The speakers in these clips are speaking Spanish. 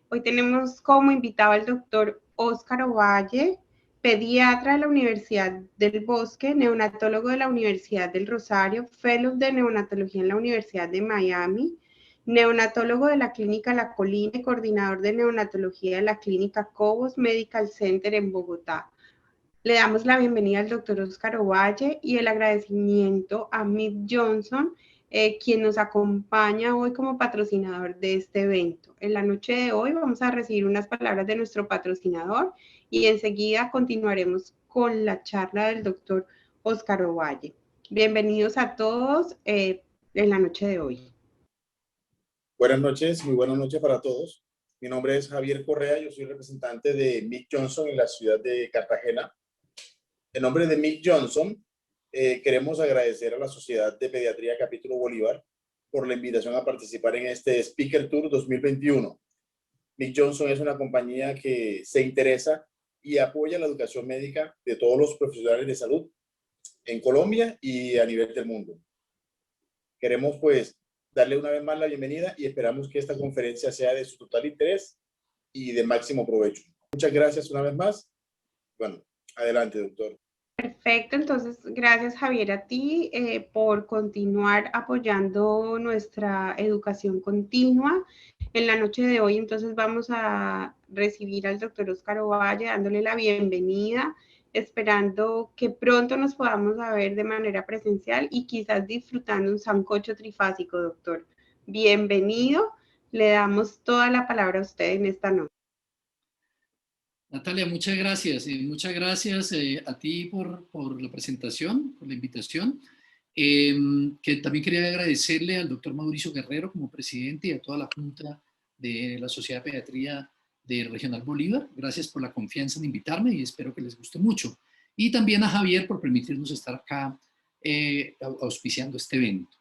Hoy tenemos como invitado al doctor Óscar Ovalle, pediatra de la Universidad del Bosque, neonatólogo de la Universidad del Rosario, fellow de neonatología en la Universidad de Miami, neonatólogo de la Clínica La Colina y coordinador de neonatología de la Clínica Cobos Medical Center en Bogotá. Le damos la bienvenida al doctor Óscar Ovalle y el agradecimiento a Mick Johnson, quien nos acompaña hoy como patrocinador de este evento. En la noche de hoy vamos a recibir unas palabras de nuestro patrocinador y enseguida continuaremos con la charla del doctor Óscar Ovalle. Bienvenidos a todos en la noche de hoy. Buenas noches, muy buenas noches para todos. Mi nombre es Javier Correa, yo soy representante de Mick Johnson en la ciudad de Cartagena. En nombre de Mick Johnson, queremos agradecer a la Sociedad de Pediatría Capítulo Bolívar por la invitación a participar en este Speaker Tour 2021. Mick Johnson es una compañía que se interesa y apoya la educación médica de todos los profesionales de salud en Colombia y a nivel del mundo. Queremos pues darle una vez más la bienvenida y esperamos que esta conferencia sea de su total interés y de máximo provecho. Muchas gracias una vez más. Bueno, adelante, doctor. Perfecto, entonces gracias Javier a ti por continuar apoyando nuestra educación continua. En la noche de hoy entonces vamos a recibir al doctor Óscar Ovalle dándole la bienvenida, esperando que pronto nos podamos ver de manera presencial y quizás disfrutando un sancocho trifásico, doctor. Bienvenido, le damos toda la palabra a usted en esta noche. Natalia, muchas gracias a ti por la presentación, por la invitación. Que también quería agradecerle al doctor Mauricio Guerrero como presidente y a toda la Junta de la Sociedad de Pediatría de Regional Bolívar. Gracias por la confianza en invitarme y espero que les guste mucho. Y también a Javier por permitirnos estar acá auspiciando este evento.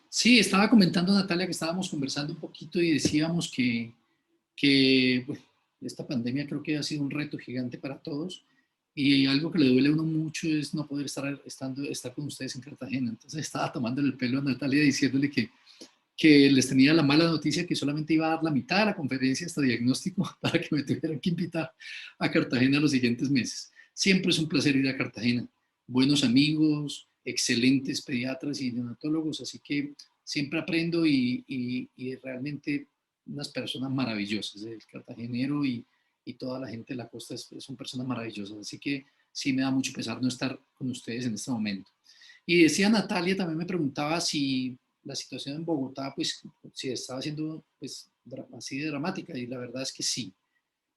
Sí, estaba comentando Natalia que estábamos conversando un poquito y decíamos que bueno, esta pandemia creo que ha sido un reto gigante para todos y algo que le duele a uno mucho es no poder estar con ustedes en Cartagena. Entonces estaba tomándole el pelo a Natalia diciéndole que les tenía la mala noticia que solamente iba a dar la mitad de la conferencia hasta diagnóstico para que me tuvieran que invitar a Cartagena los siguientes meses. Siempre es un placer ir a Cartagena. Buenos amigos, excelentes pediatras y neonatólogos, así que siempre aprendo y realmente unas personas maravillosas. El cartagenero y toda la gente de la costa son personas maravillosas, así que sí me da mucho pesar no estar con ustedes en este momento. Y decía Natalia, también me preguntaba si la situación en Bogotá, pues, si estaba siendo pues, así de dramática, y la verdad es que sí.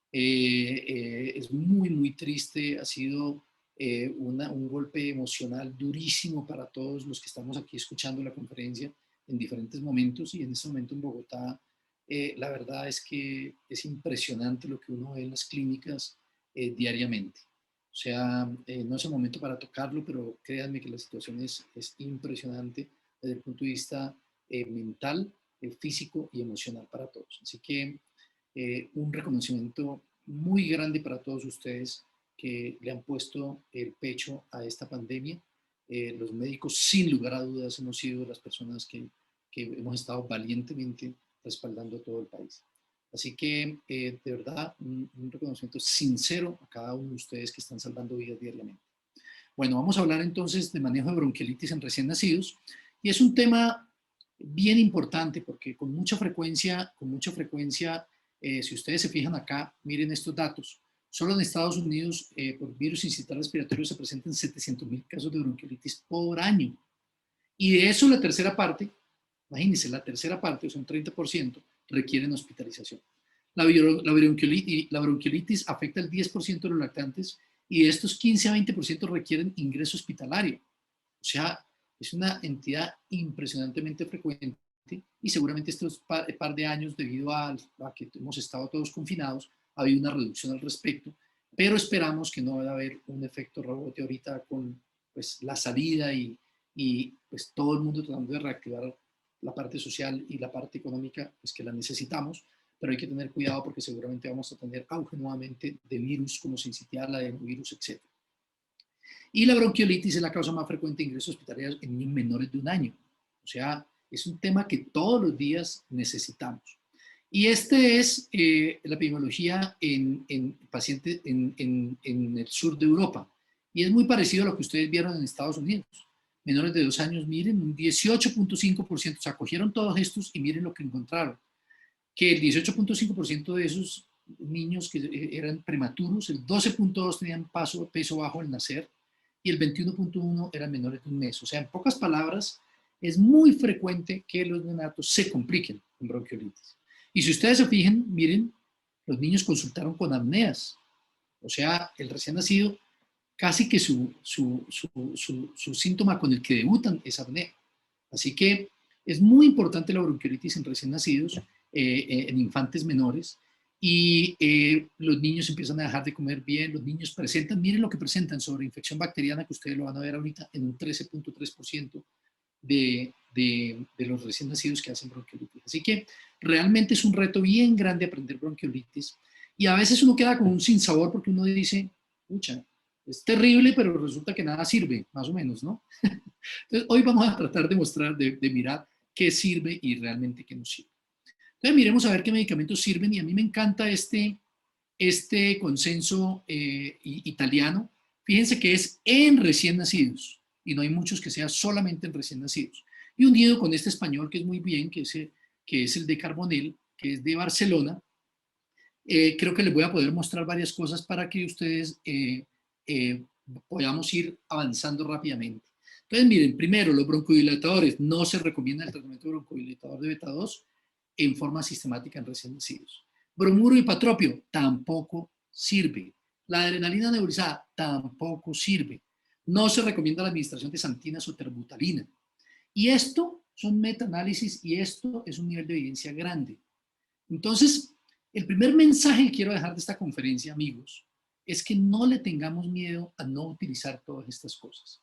Es muy triste, ha sido un golpe emocional durísimo para todos los que estamos aquí escuchando la conferencia en diferentes momentos, y en este momento en Bogotá la verdad es que es impresionante lo que uno ve en las clínicas diariamente. O sea, no es el momento para tocarlo, pero créanme que la situación es impresionante desde el punto de vista mental, físico y emocional para todos. Así que un reconocimiento muy grande para todos ustedes que le han puesto el pecho a esta pandemia. Los médicos, sin lugar a dudas, hemos sido las personas que hemos estado valientemente respaldando a todo el país. Así que, de verdad, un reconocimiento sincero a cada uno de ustedes que están salvando vidas diariamente. Bueno, vamos a hablar entonces de manejo de bronquiolitis en recién nacidos, y es un tema bien importante porque con mucha frecuencia, si ustedes se fijan acá, miren estos datos. Solo en Estados Unidos, por virus incital respiratorio, se presentan 700,000 casos de bronquiolitis por año. Y de eso la tercera parte, imagínense, la tercera parte, o sea, un 30%, requieren hospitalización. La bronquiolitis afecta el 10% de los lactantes y de estos 15 a 20% requieren ingreso hospitalario. O sea, es una entidad impresionantemente frecuente y seguramente estos par de años, debido a que hemos estado todos confinados, ha habido una reducción al respecto, pero esperamos que no vaya a haber un efecto rebote ahorita con pues, la salida y pues, todo el mundo tratando de reactivar la parte social y la parte económica, pues que la necesitamos, pero hay que tener cuidado porque seguramente vamos a tener auge nuevamente de virus como sincitial, adenovirus, etc. Y la bronquiolitis es la causa más frecuente de ingresos hospitalarios en menores de 1 año. O sea, es un tema que todos los días necesitamos. Y este es la epidemiología en pacientes en el sur de Europa. Y es muy parecido a lo que ustedes vieron en Estados Unidos. Menores de 2 años, miren, un 18.5%, o sea, cogieron todos estos y miren lo que encontraron. Que el 18.5% de esos niños que eran prematuros, el 12.2% tenían peso bajo al nacer y el 21.1% eran menores de un mes. O sea, en pocas palabras, es muy frecuente que los neonatos se compliquen con bronquiolitis. Y si ustedes se fijan, miren, los niños consultaron con apneas. O sea, el recién nacido, casi que su síntoma con el que debutan es apnea. Así que es muy importante la bronquiolitis en recién nacidos, en infantes menores, y los niños empiezan a dejar de comer bien, los niños presentan, miren lo que presentan sobre infección bacteriana, que ustedes lo van a ver ahorita, en un 13.3% de los recién nacidos que hacen bronquiolitis. Así que realmente es un reto bien grande aprender bronquiolitis, y a veces uno queda con un sinsabor porque uno dice, pucha, es terrible, pero resulta que nada sirve, más o menos, ¿no? Entonces, hoy vamos a tratar de mostrar, de mirar qué sirve y realmente qué no sirve. Entonces, miremos a ver qué medicamentos sirven, y a mí me encanta este consenso italiano. Fíjense que es en recién nacidos, y no hay muchos que sea solamente en recién nacidos. Y unido con este español que es muy bien, que es el de Carbonell, que es de Barcelona, creo que les voy a poder mostrar varias cosas para que ustedes podamos ir avanzando rápidamente. Entonces, miren, primero, los broncodilatadores. No se recomienda el tratamiento de broncodilatador de beta 2 en forma sistemática en recién nacidos. Bromuro y patropio tampoco sirve. La adrenalina nebulizada tampoco sirve. No se recomienda la administración de santinas o terbutalina. Y esto son metaanálisis, y esto es un nivel de evidencia grande. Entonces, el primer mensaje que quiero dejar de esta conferencia, amigos, es que no le tengamos miedo a no utilizar todas estas cosas.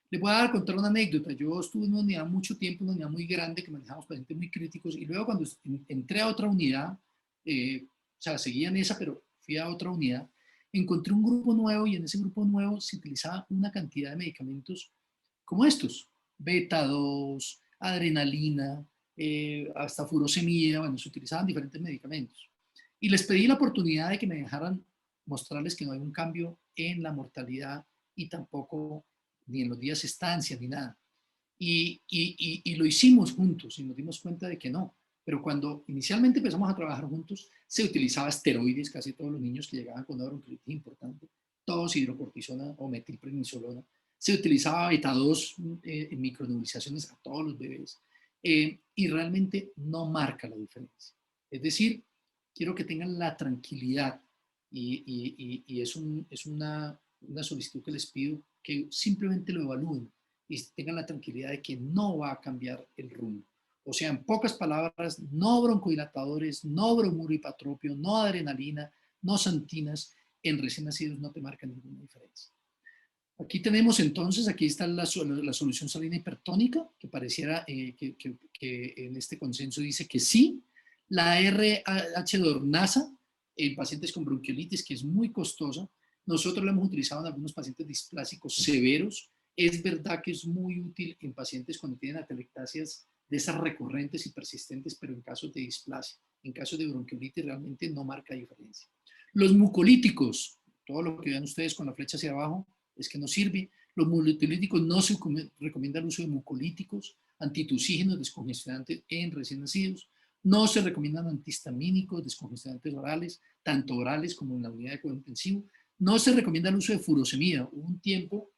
Les voy a contar una anécdota. Yo estuve en una unidad mucho tiempo, una unidad muy grande que manejamos pacientes muy críticos, y luego cuando entré a otra unidad, o sea, seguía en esa, pero fui a otra unidad, encontré un grupo nuevo, y en ese grupo nuevo se utilizaba una cantidad de medicamentos como estos: beta 2, adrenalina, hasta furosemida. Bueno, se utilizaban diferentes medicamentos. Y les pedí la oportunidad de que me dejaran mostrarles que no hay un cambio en la mortalidad, y tampoco ni en los días de estancia, ni nada. Y lo hicimos juntos y nos dimos cuenta de que no. Pero cuando inicialmente empezamos a trabajar juntos, se utilizaba esteroides, casi todos los niños que llegaban con una bronquiolitis importante, todos hidrocortisona o metilprednisolona. Se utilizaba beta 2 en micronebulizaciones a todos los bebés, y realmente no marca la diferencia. Es decir, quiero que tengan la tranquilidad, y es una solicitud que les pido, que simplemente lo evalúen y tengan la tranquilidad de que no va a cambiar el rumbo. O sea, en pocas palabras, no broncodilatadores, no bromuro y patropio, no adrenalina, no santinas, en recién nacidos no te marcan ninguna diferencia. Aquí tenemos entonces, aquí está la solución salina hipertónica, que pareciera que en este consenso dice que sí. La RH-dornasa en pacientes con bronquiolitis, que es muy costosa. Nosotros la hemos utilizado en algunos pacientes displásicos severos. Es verdad que es muy útil en pacientes cuando tienen atelectasias de esas recurrentes y persistentes, pero en casos de displasia. En casos de bronquiolitis realmente no marca diferencia. Los mucolíticos, todo lo que vean ustedes con la flecha hacia abajo, es que no sirve. Los mucolíticos, no se recomienda el uso de mucolíticos, antitusígenos, descongestionantes en recién nacidos. No se recomiendan antihistamínicos, descongestionantes orales, tanto orales como en la unidad de cuidado intensivo. No se recomienda el uso de furosemida. Hubo un tiempo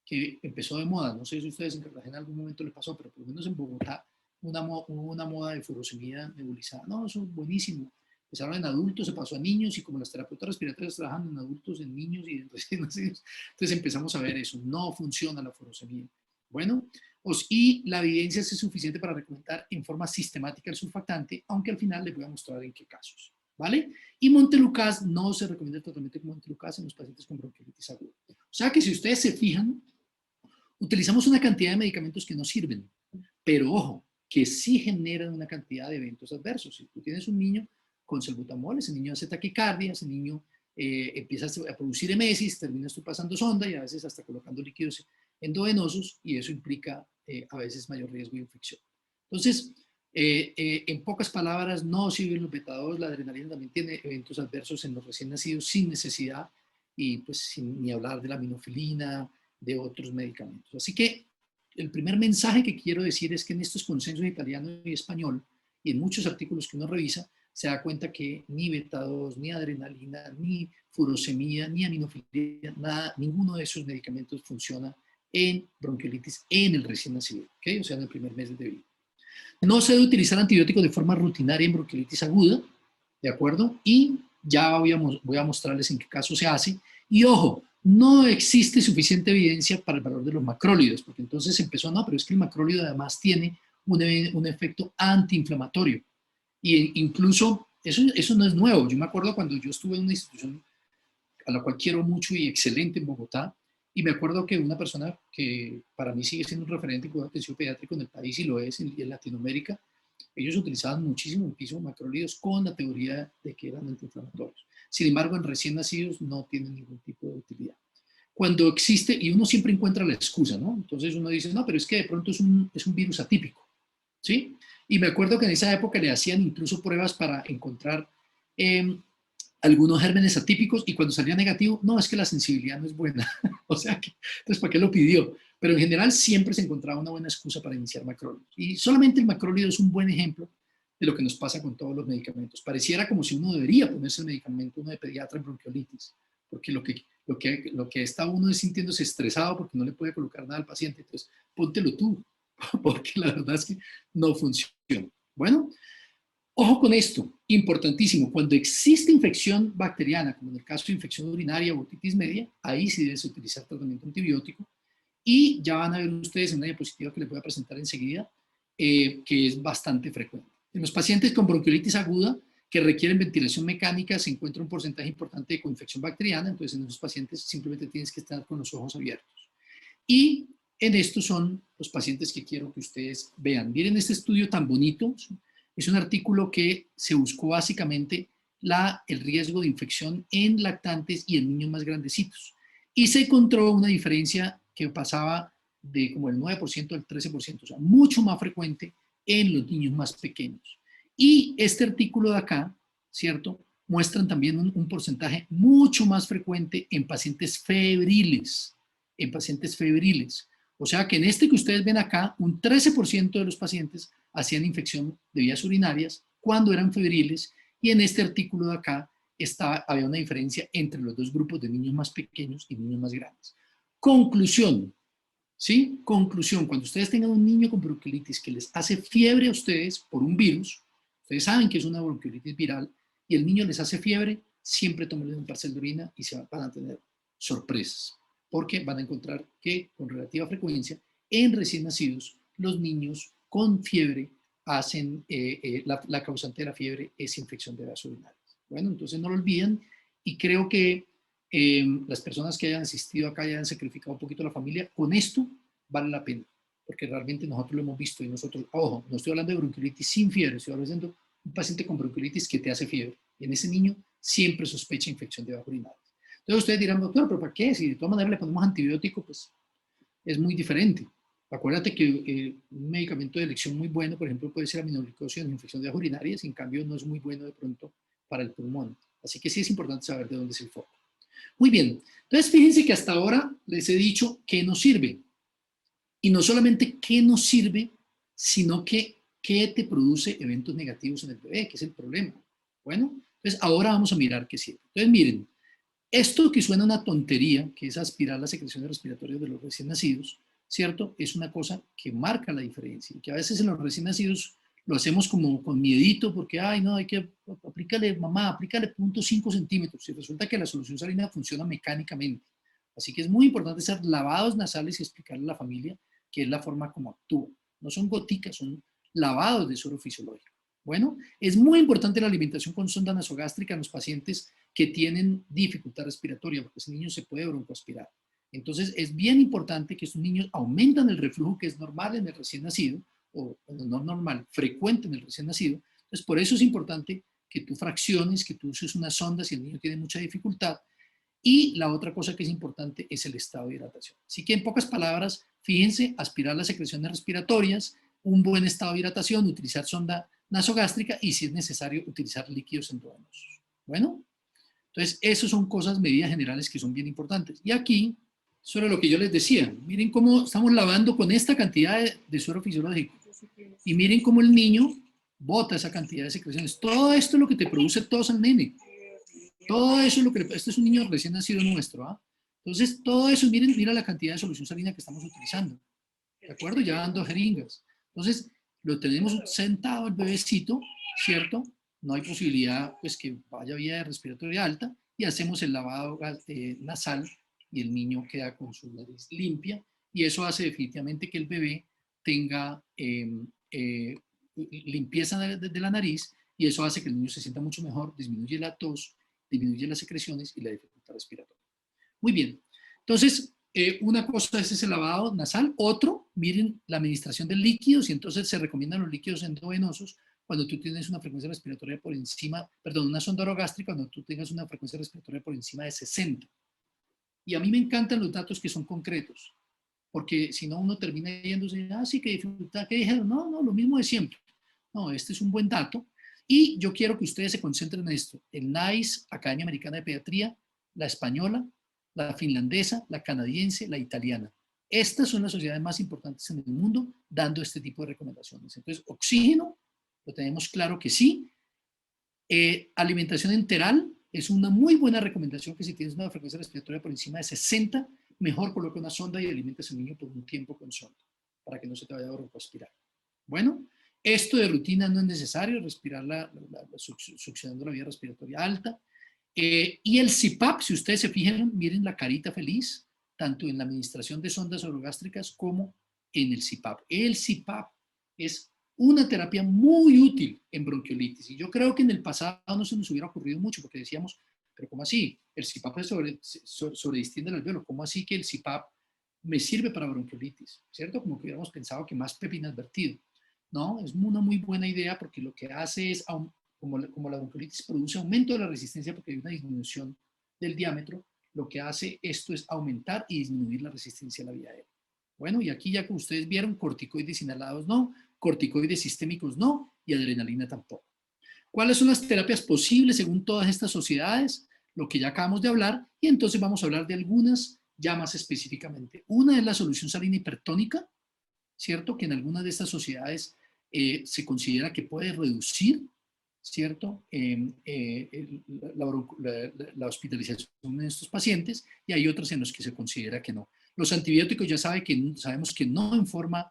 que empezó de moda, no sé si a ustedes en Cartagena en algún momento les pasó, pero por lo menos en Bogotá hubo una moda de furosemida nebulizada. No, eso es buenísimo. Empezaron en adultos, se pasó a niños, y como las terapeutas respiratorias trabajan en adultos, en niños y en recién nacidos, entonces empezamos a ver eso. No funciona la furosemida. Bueno, y la evidencia es suficiente para recomendar en forma sistemática el surfactante, aunque al final les voy a mostrar en qué casos. ¿Vale? Y Montelukast, no se recomienda el tratamiento con Montelukast en los pacientes con bronquiolitis aguda. O sea que si ustedes se fijan, utilizamos una cantidad de medicamentos que no sirven, pero ojo, que sí generan una cantidad de eventos adversos. Si tú tienes un niño con salbutamol, ese niño hace taquicardia, ese niño empieza a producir emesis, terminas tú pasando sonda y a veces hasta colocando líquidos endovenosos, y eso implica a veces mayor riesgo de infección. Entonces, En pocas palabras, no sirven los beta-2, la adrenalina también tiene eventos adversos en los recién nacidos sin necesidad, y pues sin ni hablar de la aminofilina, de otros medicamentos. Así que el primer mensaje que quiero decir es que en estos consensos italiano y español, y en muchos artículos que uno revisa, se da cuenta que ni beta-2, ni adrenalina, ni furosemida, ni aminofilina, nada, ninguno de esos medicamentos funciona en bronquiolitis en el recién nacido, ¿okay? O sea, en el primer mes de vida. No se debe utilizar antibióticos de forma rutinaria en bronquiolitis aguda, ¿de acuerdo? Y ya voy a mostrarles en qué caso se hace. Y ojo, no existe suficiente evidencia para el valor de los macrólidos, porque entonces empezó, no, pero es que el macrólido además tiene un efecto antiinflamatorio. Y incluso, eso no es nuevo. Yo me acuerdo cuando yo estuve en una institución a la cual quiero mucho y excelente en Bogotá, y me acuerdo que una persona que para mí sigue siendo un referente en cuidado intensivo pediátrico en el país y lo es en Latinoamérica, ellos utilizaban muchísimo en piso macrólidos con la teoría de que eran antiinflamatorios. Sin embargo, en recién nacidos no tienen ningún tipo de utilidad. Cuando existe, y uno siempre encuentra la excusa, ¿no? Entonces uno dice, no, pero es que de pronto es un virus atípico, ¿sí? Y me acuerdo que en esa época le hacían incluso pruebas para encontrar algunos gérmenes atípicos, y cuando salía negativo, no, es que la sensibilidad no es buena. O sea, que, entonces, ¿para qué lo pidió? Pero en general siempre se encontraba una buena excusa para iniciar macrólidos. Y solamente el macrólido es un buen ejemplo de lo que nos pasa con todos los medicamentos. Pareciera como si uno debería ponerse el medicamento uno de pediatra en bronquiolitis, porque lo que está uno es sintiéndose estresado porque no le puede colocar nada al paciente. Entonces, póntelo tú, porque la verdad es que no funciona. Bueno, ojo con esto, importantísimo, cuando existe infección bacteriana, como en el caso de infección urinaria o otitis media, ahí sí debes utilizar tratamiento antibiótico, y ya van a ver ustedes en una diapositiva que les voy a presentar enseguida, que es bastante frecuente. En los pacientes con bronquiolitis aguda que requieren ventilación mecánica se encuentra un porcentaje importante de coinfección bacteriana, entonces en esos pacientes simplemente tienes que estar con los ojos abiertos. Y en estos son los pacientes que quiero que ustedes vean. Miren este estudio tan bonito. Es un artículo que se buscó básicamente el riesgo de infección en lactantes y en niños más grandecitos. Y se encontró una diferencia que pasaba de como el 9% al 13%, o sea, mucho más frecuente en los niños más pequeños. Y este artículo de acá, ¿cierto? Muestran también un porcentaje mucho más frecuente en pacientes febriles, O sea que en este que ustedes ven acá, un 13% de los pacientes hacían infección de vías urinarias cuando eran febriles, y en este artículo de acá había una diferencia entre los dos grupos de niños más pequeños y niños más grandes. Conclusión, ¿sí? Conclusión, cuando ustedes tengan un niño con bronquiolitis que les hace fiebre a ustedes por un virus, ustedes saben que es una bronquiolitis viral, y el niño les hace fiebre, siempre tómenle un parcial de orina y se van a tener sorpresas, porque van a encontrar que con relativa frecuencia en recién nacidos los niños con fiebre hacen, la causante de la fiebre es infección de vías urinarias. Bueno, entonces no lo olviden, y creo que las personas que hayan asistido acá y hayan sacrificado un poquito a la familia, con esto vale la pena, porque realmente nosotros lo hemos visto, y nosotros, ojo, no estoy hablando de bronquiolitis sin fiebre, estoy hablando de un paciente con bronquiolitis que te hace fiebre, y en ese niño siempre sospecha infección de vías urinarias. Entonces ustedes dirán, doctor, ¿pero para qué? Si de todas maneras le ponemos antibiótico, pues es muy diferente. Acuérdate que un medicamento de elección muy bueno, por ejemplo, puede ser aminoglucosa en infección de vías urinarias, en cambio no es muy bueno de pronto para el pulmón. Así que sí es importante saber de dónde es el foco. Muy bien, entonces fíjense que hasta ahora les he dicho que nos sirve. Y no solamente qué nos sirve, sino que qué te produce eventos negativos en el bebé, que es el problema. Bueno, entonces ahora vamos a mirar qué sirve. Entonces miren, esto que suena una tontería, que es aspirar las secreciones respiratorias de los recién nacidos, ¿cierto? Es una cosa que marca la diferencia, y que a veces en los recién nacidos lo hacemos como con miedito, porque, ay, no, hay que, aplícale, mamá, aplícale 0.5 centímetros, y resulta que la solución salina funciona mecánicamente. Así que es muy importante hacer lavados nasales y explicarle a la familia que es la forma como actúa. No son goticas, son lavados de suero fisiológico. Bueno, es muy importante la alimentación con sonda nasogástrica en los pacientes que tienen dificultad respiratoria, porque ese niño se puede broncoaspirar. Entonces, es bien importante que estos niños aumentan el reflujo, que es normal en el recién nacido, o no normal, frecuente en el recién nacido. Entonces, por eso es importante que tú fracciones, que tú uses una sonda si el niño tiene mucha dificultad. Y la otra cosa que es importante es el estado de hidratación. Así que, en pocas palabras, fíjense, aspirar las secreciones respiratorias, un buen estado de hidratación, utilizar sonda nasogástrica y si es necesario utilizar líquidos endovenosos. Bueno, entonces esas son cosas, medidas generales que son bien importantes. Y aquí, eso era lo que yo les decía, miren cómo estamos lavando con esta cantidad de suero fisiológico y miren cómo el niño bota esa cantidad de secreciones. Todo esto es lo que te produce tos al nene. Todo eso es lo que, este es un niño recién nacido nuestro, ¿ah? Entonces, todo eso, miren, mira la cantidad de solución salina que estamos utilizando. ¿De acuerdo? Ya van 2 jeringas. Entonces, lo tenemos sentado el bebecito, ¿cierto? No hay posibilidad, pues, que vaya vía respiratoria alta y hacemos el lavado nasal y el niño queda con su nariz limpia y eso hace definitivamente que el bebé tenga limpieza de la nariz y eso hace que el niño se sienta mucho mejor, disminuye la tos, disminuye las secreciones y la dificultad respiratoria. Muy bien. Entonces, una cosa es ese lavado nasal, otro, miren la administración de líquidos y entonces se recomiendan los líquidos endovenosos cuando tú tienes una frecuencia respiratoria por encima, perdón, una sonda orogástrica cuando tú tengas una frecuencia respiratoria por encima de 60. Y a mí me encantan los datos que son concretos, porque si no uno termina yéndose, ah, sí, qué dificultad, ¿qué dijeron? No, no, lo mismo de siempre. No, este es un buen dato. Y yo quiero que ustedes se concentren en esto. El NICE, Academia Americana de Pediatría, la española, la finlandesa, la canadiense, la italiana. Estas son las sociedades más importantes en el mundo dando este tipo de recomendaciones. Entonces, oxígeno, lo tenemos claro que sí. Alimentación enteral es una muy buena recomendación que si tienes una frecuencia respiratoria por encima de 60, mejor coloca una sonda y alimentes al niño por un tiempo con sonda, para que no se te vaya a broncoaspirar. Bueno, esto de rutina no es necesario, respirar succionando la vía respiratoria alta. Y el CPAP, si ustedes se fijan, miren la carita feliz, tanto en la administración de sondas orogástricas como en el CPAP. El CPAP es una terapia muy útil en bronquiolitis. Y yo creo que en el pasado no se nos hubiera ocurrido mucho porque decíamos, pero ¿cómo así? El CPAP sobredistiende el alveolo. ¿Cómo así que el CPAP me sirve para bronquiolitis? ¿Cierto? Como que hubiéramos pensado que más pepino advertido. No, es una muy buena idea porque lo que hace es, como la bronquiolitis produce aumento de la resistencia porque hay una disminución del diámetro, lo que hace esto es aumentar y disminuir la resistencia a la vía aérea. Bueno, y aquí ya como ustedes vieron, corticoides inhalados no, corticoides sistémicos no, y adrenalina tampoco. ¿Cuáles son las terapias posibles según todas estas sociedades? Lo que ya acabamos de hablar, y entonces vamos a hablar de algunas ya más específicamente. Una es la solución salina hipertónica, ¿cierto? Que en algunas de estas sociedades se considera que puede reducir, ¿cierto? La hospitalización de estos pacientes, y hay otras en las que se considera que no. Los antibióticos ya sabemos que no en forma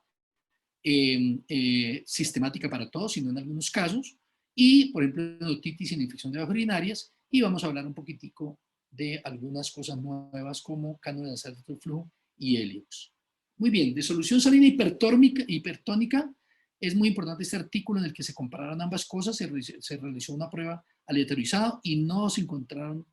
sistemática para todos, sino en algunos casos, y por ejemplo en otitis y en infección de vías urinarias, y vamos a hablar un poquitico de algunas cosas nuevas como cánula nasal de flujo y Heliox. Muy bien, de solución salina hipertónica, es muy importante este artículo en el que se compararon ambas cosas, se realizó una prueba aleatorizada y no se encontraron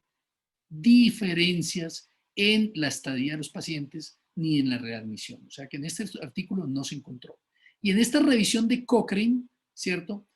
diferencias en la estadía de los pacientes ni en la readmisión. O sea que en este artículo no se encontró. Y en esta revisión de Cochrane, ¿cierto?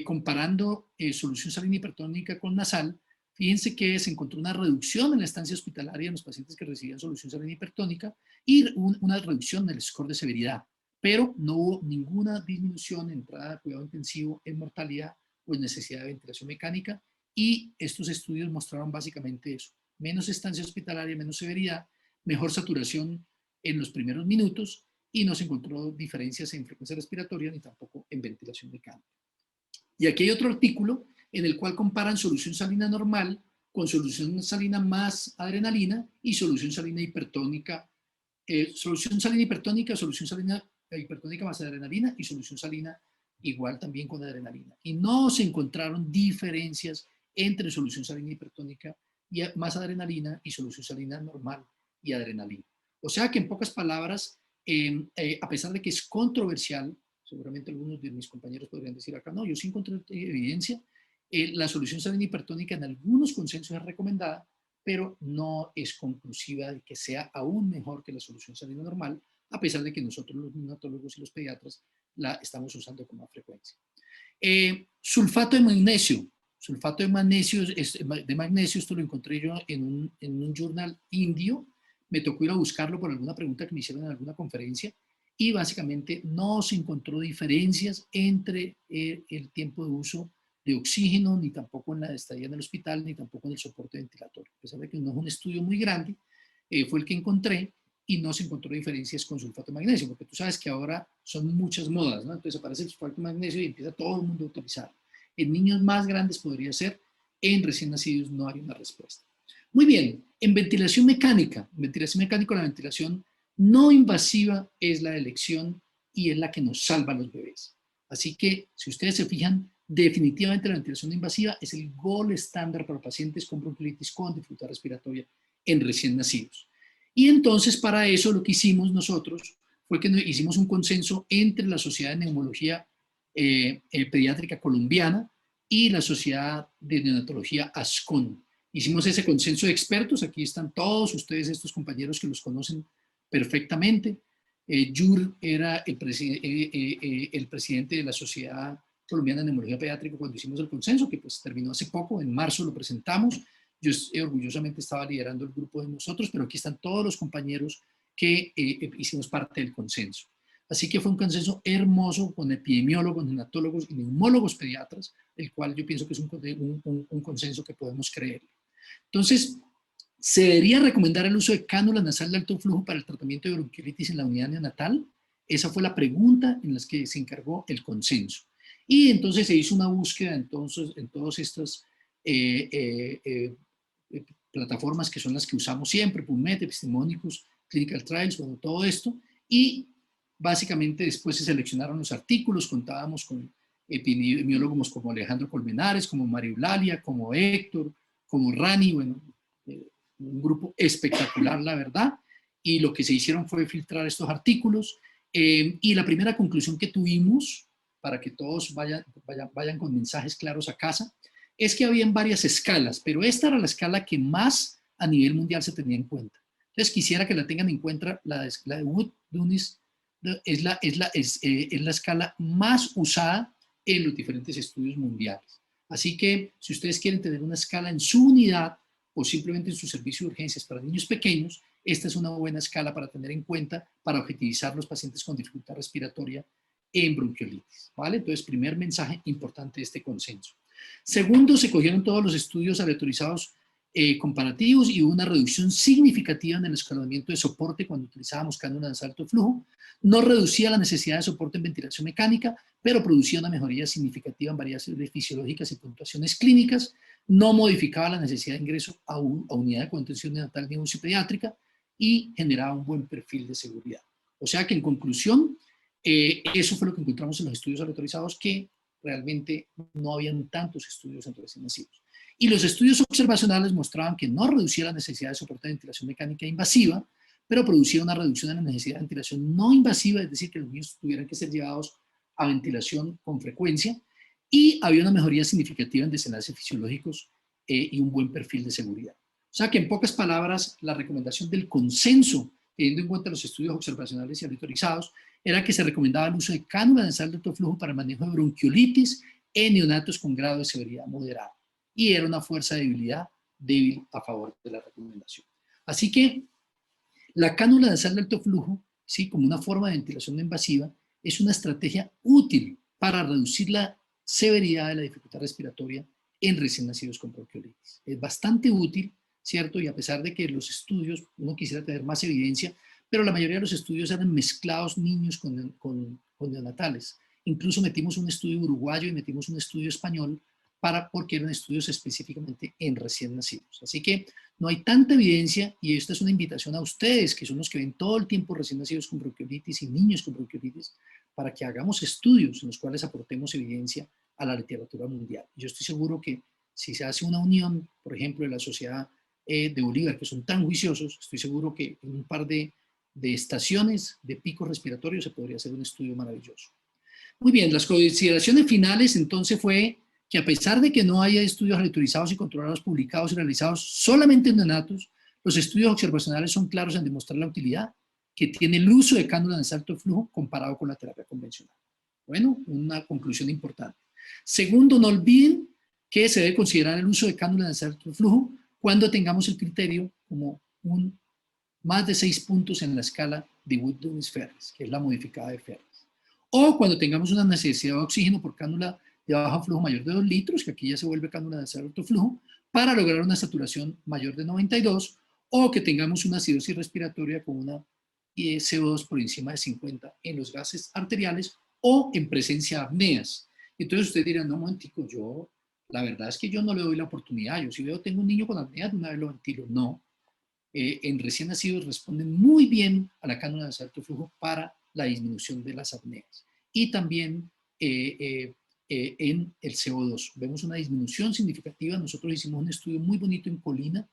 Comparando solución salina hipertónica con nasal, fíjense que se encontró una reducción en la estancia hospitalaria en los pacientes que recibían solución salina hipertónica y una reducción en el score de severidad, pero no hubo ninguna disminución en entrada a cuidado intensivo, en mortalidad o en necesidad de ventilación mecánica, y estos estudios mostraron básicamente eso: menos estancia hospitalaria, menos severidad, mejor saturación en los primeros minutos, y no se encontró diferencias en frecuencia respiratoria ni tampoco en ventilación mecánica. Y aquí hay otro artículo en el cual comparan solución salina normal con solución salina más adrenalina y solución salina hipertónica, solución salina hipertónica más adrenalina y solución salina igual también con adrenalina. Y no se encontraron diferencias entre solución salina hipertónica y más adrenalina y solución salina normal y adrenalina. O sea que en pocas palabras, a pesar de que es controversial, seguramente algunos de mis compañeros podrían decir acá, no, yo sí encontré evidencia, la solución salina hipertónica en algunos consensos es recomendada, pero no es conclusiva de que sea aún mejor que la solución salina normal, a pesar de que nosotros los neonatólogos y los pediatras la estamos usando con más frecuencia. Sulfato de magnesio. Sulfato de magnesio, esto lo encontré yo en un journal indio. Me tocó ir a buscarlo por alguna pregunta que me hicieron en alguna conferencia, y básicamente no se encontró diferencias entre el tiempo de uso de oxígeno, ni tampoco en la estadía en el hospital, ni tampoco en el soporte ventilatorio. A pesar de que no es un estudio muy grande, fue el que encontré, y no se encontró diferencias con sulfato de magnesio, porque tú sabes que ahora son muchas modas, ¿no? Entonces aparece el sulfato de magnesio y empieza todo el mundo a utilizarlo. En niños más grandes podría ser, en recién nacidos no hay una respuesta. Muy bien, en ventilación mecánica, la ventilación no invasiva es la elección y es la que nos salva a los bebés. Así que, si ustedes se fijan, definitivamente la ventilación invasiva es el gold estándar para pacientes con bronquiolitis con dificultad respiratoria en recién nacidos. Y entonces, para eso, lo que hicimos nosotros fue que hicimos un consenso entre la Sociedad de Neumología Pediátrica Colombiana y la Sociedad de Neonatología ASCON. Hicimos ese consenso de expertos, aquí están todos ustedes, estos compañeros que los conocen perfectamente. Yur era el presidente de la Sociedad Colombiana de Neumología Pediátrica cuando hicimos el consenso, que pues terminó hace poco, en marzo lo presentamos. Yo orgullosamente estaba liderando el grupo de nosotros, pero aquí están todos los compañeros que hicimos parte del consenso. Así que fue un consenso hermoso con epidemiólogos, neonatólogos y neumólogos pediatras, el cual yo pienso que es un consenso que podemos creer. Entonces, ¿se debería recomendar el uso de cánula nasal de alto flujo para el tratamiento de bronquiolitis en la unidad neonatal? Esa fue la pregunta en la que se encargó el consenso. Y entonces se hizo una búsqueda entonces, en todas estas plataformas que son las que usamos siempre, PubMed, Epistemónicos, Clinical Trials, bueno, todo esto, y básicamente después se seleccionaron los artículos, contábamos con epidemiólogos como Alejandro Colmenares, como María Eulalia, como Héctor, como Rani, bueno, un grupo espectacular, la verdad, y lo que se hicieron fue filtrar estos artículos, y la primera conclusión que tuvimos, para que todos vayan con mensajes claros a casa, es que habían varias escalas, pero esta era la escala que más a nivel mundial se tenía en cuenta. Entonces quisiera que la tengan en cuenta, la de Wood-Dunis es la escala más usada en los diferentes estudios mundiales. Así que si ustedes quieren tener una escala en su unidad o simplemente en su servicio de urgencias para niños pequeños, esta es una buena escala para tener en cuenta para objetivizar los pacientes con dificultad respiratoria en bronquiolitis, ¿vale? Entonces, primer mensaje importante de este consenso. Segundo, se cogieron todos los estudios aleatorizados comparativos y hubo una reducción significativa en el escalonamiento de soporte cuando utilizábamos cánulas de alto flujo. No reducía la necesidad de soporte en ventilación mecánica, pero producía una mejoría significativa en variables fisiológicas y puntuaciones clínicas. No modificaba la necesidad de ingreso a unidad de contención neonatal ni UCI pediátrica y generaba un buen perfil de seguridad. O sea que en conclusión, eso fue lo que encontramos en los estudios aleatorizados, que realmente no habían tantos estudios en recién nacidos. Y los estudios observacionales mostraban que no reducía la necesidad de soporte de ventilación mecánica invasiva, pero producía una reducción en la necesidad de ventilación no invasiva, es decir, que los niños tuvieran que ser llevados a ventilación con frecuencia, y había una mejoría significativa en desenlaces fisiológicos y un buen perfil de seguridad. O sea que en pocas palabras, la recomendación del consenso, teniendo en cuenta los estudios observacionales y aleatorizados, era que se recomendaba el uso de cánula nasal de alto flujo para el manejo de bronquiolitis en neonatos con grado de severidad moderada. Y era una fuerza de debilidad débil a favor de la recomendación. Así que la cánula nasal de alto flujo, ¿sí?, como una forma de ventilación no invasiva, es una estrategia útil para reducir la severidad de la dificultad respiratoria en recién nacidos con bronquiolitis. Es bastante útil, ¿cierto? Y a pesar de que los estudios, uno quisiera tener más evidencia, pero la mayoría de los estudios eran mezclados niños con neonatales. Incluso metimos un estudio uruguayo y metimos un estudio español porque eran estudios específicamente en recién nacidos. Así que no hay tanta evidencia, y esta es una invitación a ustedes, que son los que ven todo el tiempo recién nacidos con bronquiolitis y niños con bronquiolitis, para que hagamos estudios en los cuales aportemos evidencia a la literatura mundial. Yo estoy seguro que si se hace una unión, por ejemplo, de la Sociedad de Bolívar, que son tan juiciosos, estoy seguro que en un par de estaciones de picos respiratorios se podría hacer un estudio maravilloso. Muy bien, las consideraciones finales entonces fue que a pesar de que no haya estudios aleatorizados y controlados publicados y realizados solamente en neonatos, los estudios observacionales son claros en demostrar la utilidad que tiene el uso de cánulas de alto flujo comparado con la terapia convencional. Bueno, una conclusión importante. Segundo, no olviden que se debe considerar el uso de cánulas de alto flujo cuando tengamos el criterio como un más de 6 puntos en la escala de Wood-Dunis-Ferris, que es la modificada de Ferris. O cuando tengamos una necesidad de oxígeno por cánula de bajo flujo mayor de 2 litros, que aquí ya se vuelve cánula de alto flujo, para lograr una saturación mayor de 92, o que tengamos una acidosis respiratoria con una CO2 por encima de 50 en los gases arteriales o en presencia de apneas. Entonces ustedes dirán, no, momentico, la verdad es que yo no le doy la oportunidad. Yo si veo tengo un niño con apnea, de una vez lo ventilo. No. En recién nacidos responden muy bien a la cánula de alto flujo para la disminución de las apneas. Y también en el CO2. Vemos una disminución significativa. Nosotros hicimos un estudio muy bonito en Colina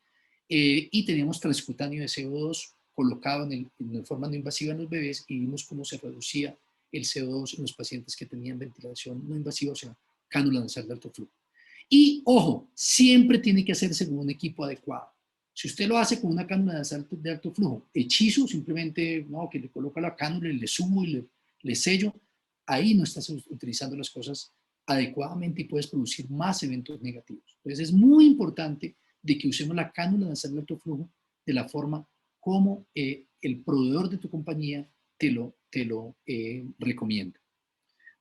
y teníamos transcutáneo de CO2 colocado en forma no invasiva en los bebés y vimos cómo se reducía el CO2 en los pacientes que tenían ventilación no invasiva, o sea, cánula nasal de alto flujo. Y, ojo, siempre tiene que hacerse con un equipo adecuado. Si usted lo hace con una cánula de alto flujo, hechizo, simplemente, no, que le coloca la cánula y le subo y le sello, ahí no estás utilizando las cosas adecuadamente y puedes producir más eventos negativos. Entonces, es muy importante de que usemos la cánula de alto flujo de la forma como el proveedor de tu compañía te lo recomienda.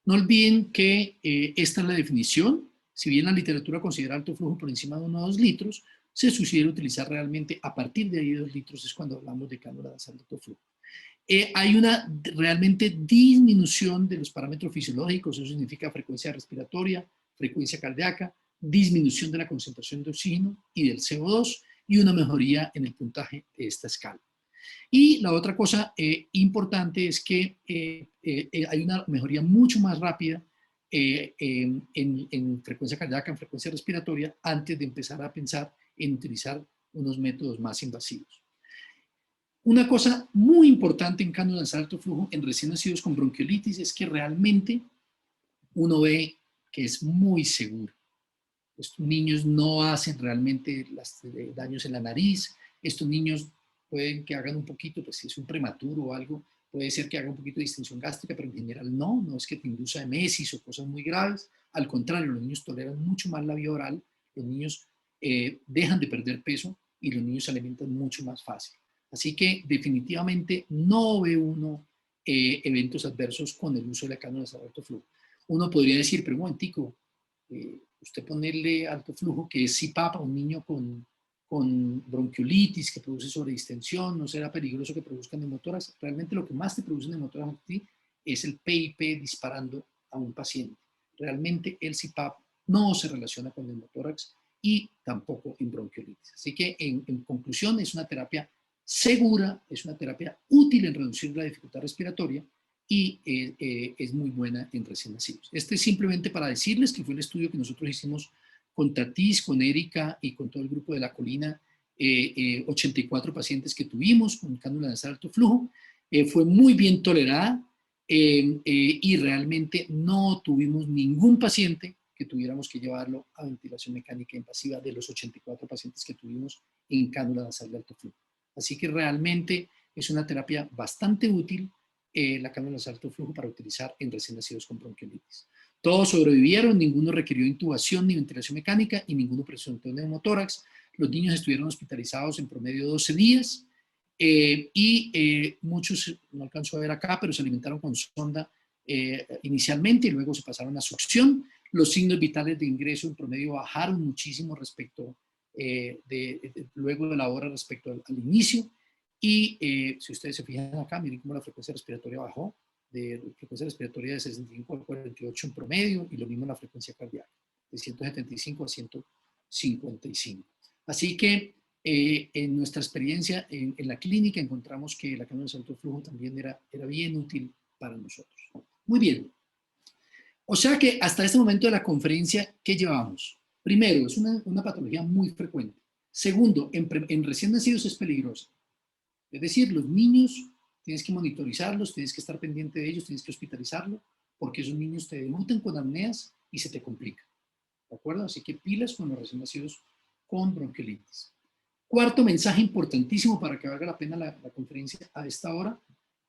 No olviden que esta es la definición. Si bien la literatura considera alto flujo por encima de 1 a 2 litros, se sugiere utilizar realmente a partir de ahí 2 litros es cuando hablamos de cánula de alto flujo. Hay una realmente disminución de los parámetros fisiológicos, eso significa frecuencia respiratoria, frecuencia cardíaca, disminución de la concentración de oxígeno y del CO2 y una mejoría en el puntaje de esta escala. Y la otra cosa importante es que hay una mejoría mucho más rápida en frecuencia cardíaca, en frecuencia respiratoria, antes de empezar a pensar en utilizar unos métodos más invasivos. Una cosa muy importante en cánula de alto flujo en recién nacidos con bronquiolitis es que realmente uno ve que es muy seguro. Estos niños no hacen realmente daños en la nariz. Estos niños pueden que hagan un poquito, pues si es un prematuro o algo, puede ser que haga un poquito de distensión gástrica, pero en general no es que te induza emesis o cosas muy graves. Al contrario, los niños toleran mucho más la vía oral, los niños dejan de perder peso y los niños se alimentan mucho más fácil. Así que definitivamente no ve uno eventos adversos con el uso de la cánula de alto flujo. Uno podría decir, pero un momentico, usted ponerle alto flujo, que es CPAP a un niño con bronquiolitis, que produce sobredistensión, no será peligroso que produzcan neumotórax. Realmente lo que más te produce neumotórax a ti es el PIP disparando a un paciente. Realmente el CPAP no se relaciona con neumotórax y tampoco en bronquiolitis. Así que en conclusión es una terapia segura, es una terapia útil en reducir la dificultad respiratoria y es muy buena en recién nacidos. Este es simplemente para decirles que fue el estudio que nosotros hicimos con Tatis, con Erika y con todo el grupo de La Colina, 84 pacientes que tuvimos con cánula de alto flujo, fue muy bien tolerada y realmente no tuvimos ningún paciente que tuviéramos que llevarlo a ventilación mecánica invasiva de los 84 pacientes que tuvimos en cánula nasal de alto flujo. Así que realmente es una terapia bastante útil, la cánula de alto flujo para utilizar en recién nacidos con bronquiolitis. Todos sobrevivieron, ninguno requirió intubación ni ventilación mecánica y ninguno presentó neumotórax. Los niños estuvieron hospitalizados en promedio 12 días y muchos, no alcanzo a ver acá, pero se alimentaron con sonda inicialmente y luego se pasaron a succión. Los signos vitales de ingreso en promedio bajaron muchísimo respecto luego de la hora respecto al inicio. Y si ustedes se fijan acá, miren cómo la frecuencia respiratoria bajó, de frecuencia respiratoria de 65 a 48 en promedio, y lo mismo la frecuencia cardíaca, de 175 a 155. Así que en nuestra experiencia en la clínica encontramos que la cánula de alto flujo también era bien útil para nosotros. Muy bien. O sea que hasta este momento de la conferencia, ¿qué llevamos? Primero, es una patología muy frecuente. Segundo, en recién nacidos es peligrosa. Es decir, los niños tienes que monitorizarlos, tienes que estar pendiente de ellos, tienes que hospitalizarlos, porque esos niños te debutan con apneas y se te complica. ¿De acuerdo? Así que pilas con los recién nacidos con bronquiolitis. Cuarto mensaje importantísimo para que valga la pena la conferencia a esta hora,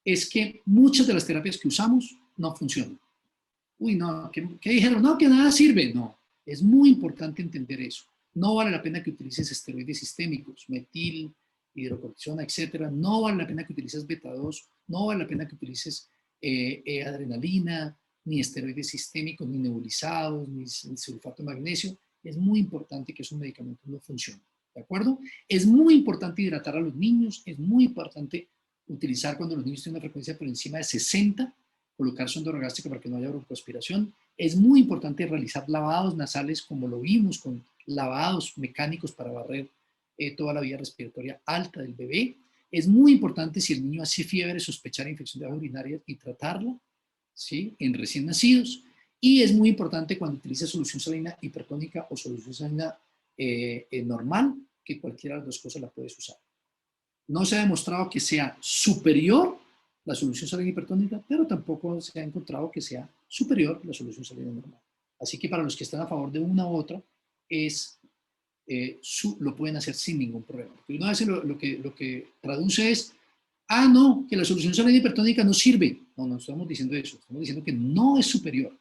es que muchas de las terapias que usamos no funcionan. Uy, no, ¿qué dijeron? No, que nada sirve. No, es muy importante entender eso. No vale la pena que utilices esteroides sistémicos, metil, hidrocortisona, etcétera. No vale la pena que utilices beta-2, no vale la pena que utilices adrenalina, ni esteroides sistémicos, ni nebulizados, ni sulfato de magnesio. Es muy importante que esos medicamentos no funcionen, ¿de acuerdo? Es muy importante hidratar a los niños, es muy importante utilizar cuando los niños tienen una frecuencia por encima de 60, colocar sonda orogástrica para que no haya broncoaspiración. Es muy importante realizar lavados nasales, como lo vimos, con lavados mecánicos para barrer toda la vía respiratoria alta del bebé. Es muy importante, si el niño hace fiebre, sospechar infección de vías urinarias y tratarla, ¿sí?, en recién nacidos. Y es muy importante cuando utiliza solución salina hipertónica o solución salina normal, que cualquiera de las dos cosas la puedes usar. No se ha demostrado que sea superior la solución salina hipertónica, pero tampoco se ha encontrado que sea superior la solución salina normal. Así que para los que están a favor de una u otra, lo pueden hacer sin ningún problema. Porque una vez lo que traduce es, no, que la solución salina hipertónica no sirve. No estamos diciendo eso, estamos diciendo que no es superior,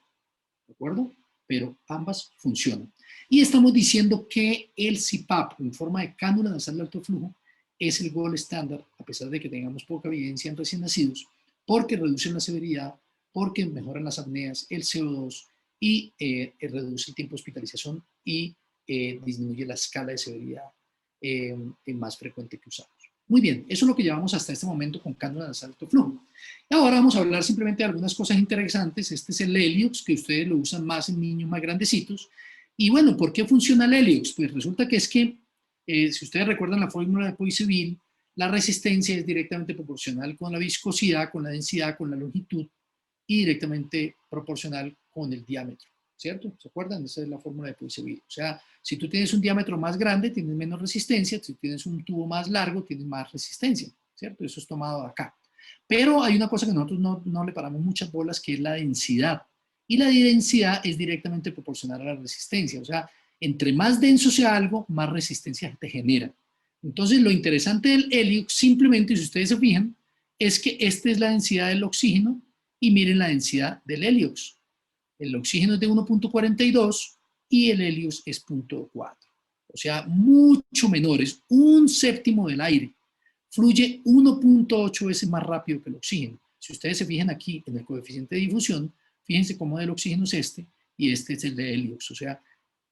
¿de acuerdo? Pero ambas funcionan. Y estamos diciendo que el CPAP en forma de cánula nasal de alto flujo es el gold estándar, a pesar de que tengamos poca evidencia en recién nacidos, porque reducen la severidad, porque mejoran las apneas, el CO2 y reduce el tiempo de hospitalización y disminuye la escala de severidad más frecuente que usamos. Muy bien, eso es lo que llevamos hasta este momento con cánula nasal de alto flujo. Y ahora vamos a hablar simplemente de algunas cosas interesantes. Este es el Heliox, que ustedes lo usan más en niños más grandecitos. Y bueno, ¿por qué funciona el Heliox? Pues resulta que es que, si ustedes recuerdan la fórmula de Poiseuille, la resistencia es directamente proporcional con la viscosidad, con la densidad, con la longitud y directamente proporcional con el diámetro, ¿cierto? ¿Se acuerdan? Esa es la fórmula de Poiseuille. O sea, si tú tienes un diámetro más grande, tienes menos resistencia. Si tienes un tubo más largo, tienes más resistencia, ¿cierto? Eso es tomado de acá. Pero hay una cosa que nosotros no le paramos muchas bolas, que es la densidad. Y la densidad es directamente proporcional a la resistencia. O sea, entre más denso sea algo, más resistencia te genera. Entonces, lo interesante del Heliox, simplemente, si ustedes se fijan, es que esta es la densidad del oxígeno y miren la densidad del Heliox. El oxígeno es de 1.42 y el Heliox es 0.4. O sea, mucho menor, es un séptimo del aire. Fluye 1.8 veces más rápido que el oxígeno. Si ustedes se fijan aquí en el coeficiente de difusión, fíjense cómo el oxígeno es este y este es el de Heliox. O sea,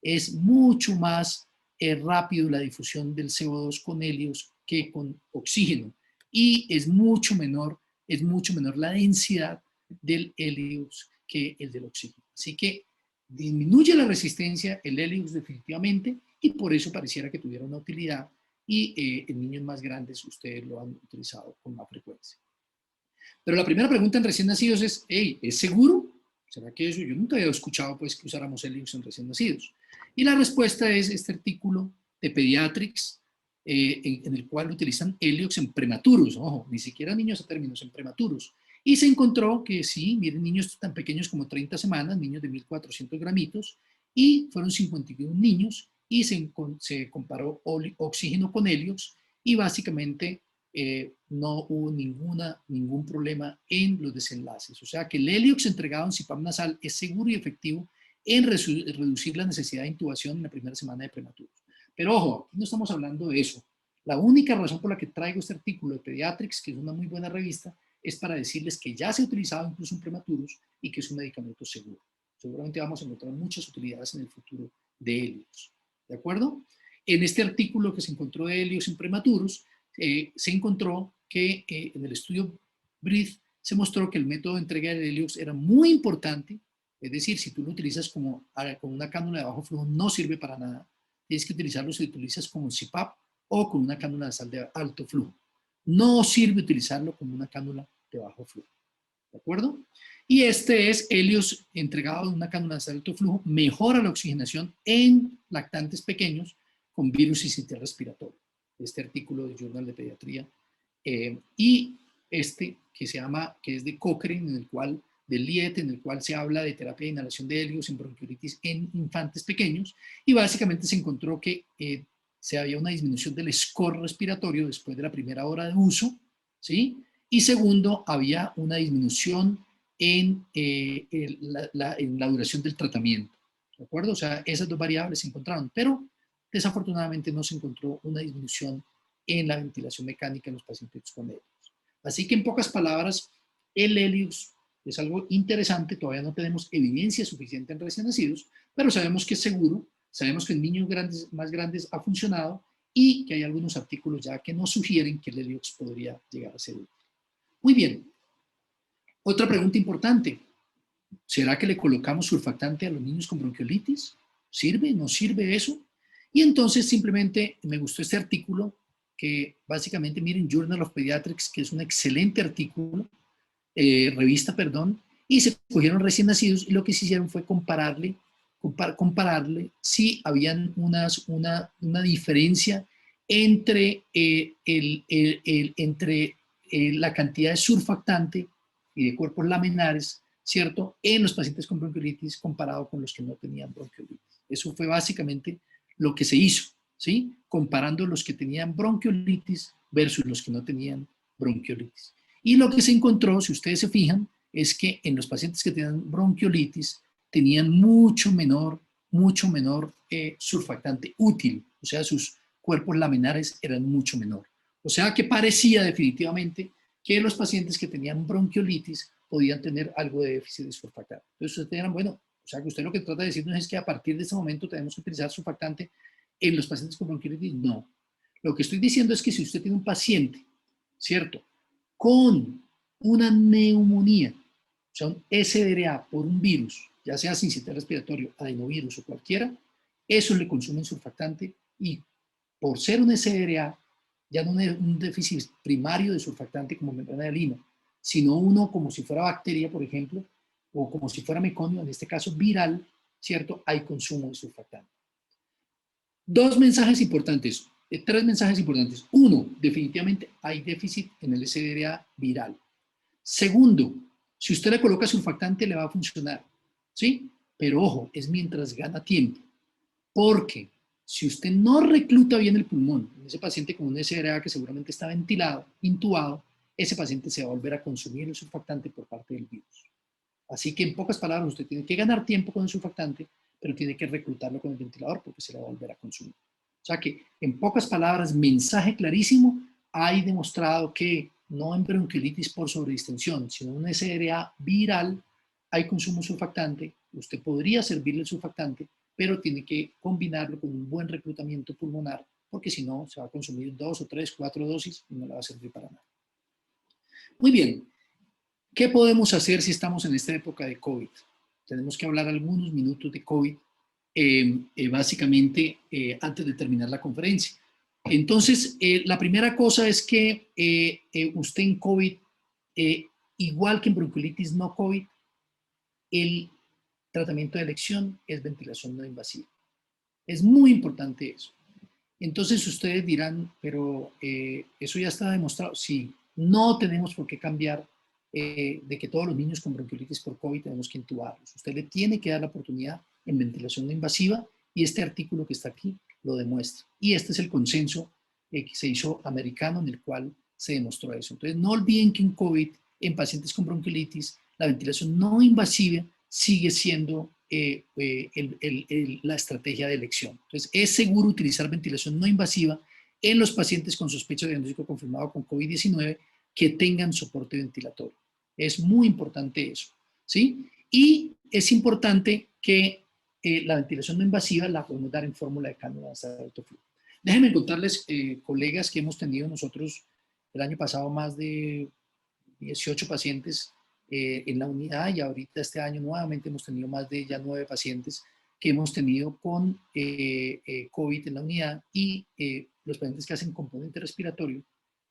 es mucho más rápido la difusión del CO2 con Heliox que con oxígeno. Y es mucho menor la densidad del Heliox que el del oxígeno. Así que disminuye la resistencia el Heliox definitivamente, y por eso pareciera que tuviera una utilidad, y en niños más grandes ustedes lo han utilizado con más frecuencia. Pero la primera pregunta en recién nacidos es, ¿es seguro? ¿Será que eso? Yo nunca había escuchado pues que usáramos Heliox en recién nacidos. Y la respuesta es este artículo de Pediatrics, en el cual utilizan Heliox en prematuros, ojo, ni siquiera niños a términos, en prematuros. Y se encontró que sí, miren, niños tan pequeños como 30 semanas, niños de 1.400 gramitos, y fueron 51 niños, y se comparó oxígeno con Heliox, y básicamente no hubo ningún problema en los desenlaces. O sea que el Heliox entregado en CPAP nasal es seguro y efectivo en reducir la necesidad de intubación en la primera semana de prematuros. Pero ojo, aquí no estamos hablando de eso. La única razón por la que traigo este artículo de Pediatrics, que es una muy buena revista, es para decirles que ya se ha utilizado incluso en prematuros y que es un medicamento seguro. Seguramente vamos a encontrar muchas utilidades en el futuro de Heliox. ¿De acuerdo? En este artículo que se encontró de Heliox en prematuros, se encontró que en el estudio BREATHE se mostró que el método de entrega de Heliox era muy importante. Es decir, si tú lo utilizas como una cánula de bajo flujo, no sirve para nada. Tienes que utilizarlo si lo utilizas como un CPAP o con una cánula nasal de alto flujo. No sirve utilizarlo como una cánula de bajo flujo. ¿De acuerdo? Y este es Heliox entregado en una cánula nasal de alto flujo. Mejora la oxigenación en lactantes pequeños con virus sincitial respiratorio. Este artículo de Journal de Pediatría. Y este que es de Cochrane, del Liet, en el cual se habla de terapia de inhalación de Heliox en bronquiolitis en infantes pequeños, y básicamente se encontró que se había una disminución del score respiratorio después de la primera hora de uso, ¿sí? Y segundo, había una disminución en la duración del tratamiento, ¿de acuerdo? O sea, esas dos variables se encontraron, pero desafortunadamente no se encontró una disminución en la ventilación mecánica en los pacientes con Helios. Así que en pocas palabras, el Helios es algo interesante, todavía no tenemos evidencia suficiente en recién nacidos, pero sabemos que es seguro, sabemos que en niños más grandes ha funcionado y que hay algunos artículos ya que nos sugieren que el Helios podría llegar a ser útil. Muy bien. Otra pregunta importante. ¿Será que le colocamos surfactante a los niños con bronquiolitis? ¿Sirve? ¿No sirve eso? Y entonces simplemente me gustó este artículo que básicamente, miren, Journal of Pediatrics, que es un excelente artículo, revista, perdón, y se cogieron recién nacidos y lo que se hicieron fue compararle si habían una diferencia entre, la cantidad de surfactante y de cuerpos laminares, ¿cierto?, en los pacientes con bronquiolitis comparado con los que no tenían bronquiolitis. Eso fue básicamente lo que se hizo, ¿sí? Comparando los que tenían bronquiolitis versus los que no tenían bronquiolitis. Y lo que se encontró, si ustedes se fijan, es que en los pacientes que tenían bronquiolitis tenían mucho menor surfactante útil, o sea, sus cuerpos laminares eran mucho menor. O sea que parecía definitivamente que los pacientes que tenían bronquiolitis podían tener algo de déficit de surfactante. Entonces ustedes dirán, bueno, o sea que usted lo que trata de decirnos es que a partir de ese momento tenemos que utilizar surfactante en los pacientes con bronquiolitis. No. Lo que estoy diciendo es que si usted tiene un paciente, ¿cierto?, con una neumonía, o sea, un SDRA por un virus, ya sea sincitial respiratorio, adenovirus o cualquiera, eso le consumen surfactante y por ser un SDRA, ya no un déficit primario de surfactante como membrana de Lima, sino uno como si fuera bacteria, por ejemplo, o como si fuera meconio, en este caso viral, ¿cierto? Hay consumo de surfactante. Tres mensajes importantes. Uno, definitivamente hay déficit en el SDRA viral. Segundo, si usted le coloca surfactante le va a funcionar, ¿sí? Pero ojo, es mientras gana tiempo. Porque si usted no recluta bien el pulmón, ese paciente con un SDRA que seguramente está ventilado, intubado, ese paciente se va a volver a consumir el surfactante por parte del virus. Así que en pocas palabras, usted tiene que ganar tiempo con el surfactante, pero tiene que reclutarlo con el ventilador porque se lo va a volver a consumir. O sea que, en pocas palabras, mensaje clarísimo, hay demostrado que no en bronquiolitis por sobredistensión, sino en un SDRA viral, hay consumo surfactante, usted podría servirle el surfactante, pero tiene que combinarlo con un buen reclutamiento pulmonar, porque si no, se va a consumir 2 o 3, 4 dosis y no le va a servir para nada. Muy bien. ¿Qué podemos hacer si estamos en esta época de COVID? Tenemos que hablar algunos minutos de COVID, básicamente antes de terminar la conferencia. Entonces, la primera cosa es que usted en COVID, igual que en bronquiolitis no COVID, el tratamiento de elección es ventilación no invasiva. Es muy importante eso. Entonces ustedes dirán, pero eso ya está demostrado. Sí, no tenemos por qué cambiar de que todos los niños con bronquiolitis por COVID tenemos que intubarlos. Usted le tiene que dar la oportunidad en ventilación no invasiva y este artículo que está aquí lo demuestra. Y este es el consenso que se hizo americano en el cual se demostró eso. Entonces no olviden que en COVID, en pacientes con bronquiolitis, la ventilación no invasiva sigue siendo la estrategia de elección. Entonces es seguro utilizar ventilación no invasiva en los pacientes con sospecha de diagnóstico confirmado con COVID-19 que tengan soporte ventilatorio. Es muy importante eso, ¿sí? Y es importante que la ventilación no invasiva la podemos dar en fórmula de cánula de alto flujo. Déjenme contarles, colegas, que hemos tenido nosotros el año pasado más de 18 pacientes en la unidad y ahorita este año nuevamente hemos tenido más de ya 9 pacientes que hemos tenido con COVID en la unidad y los pacientes que hacen componente respiratorio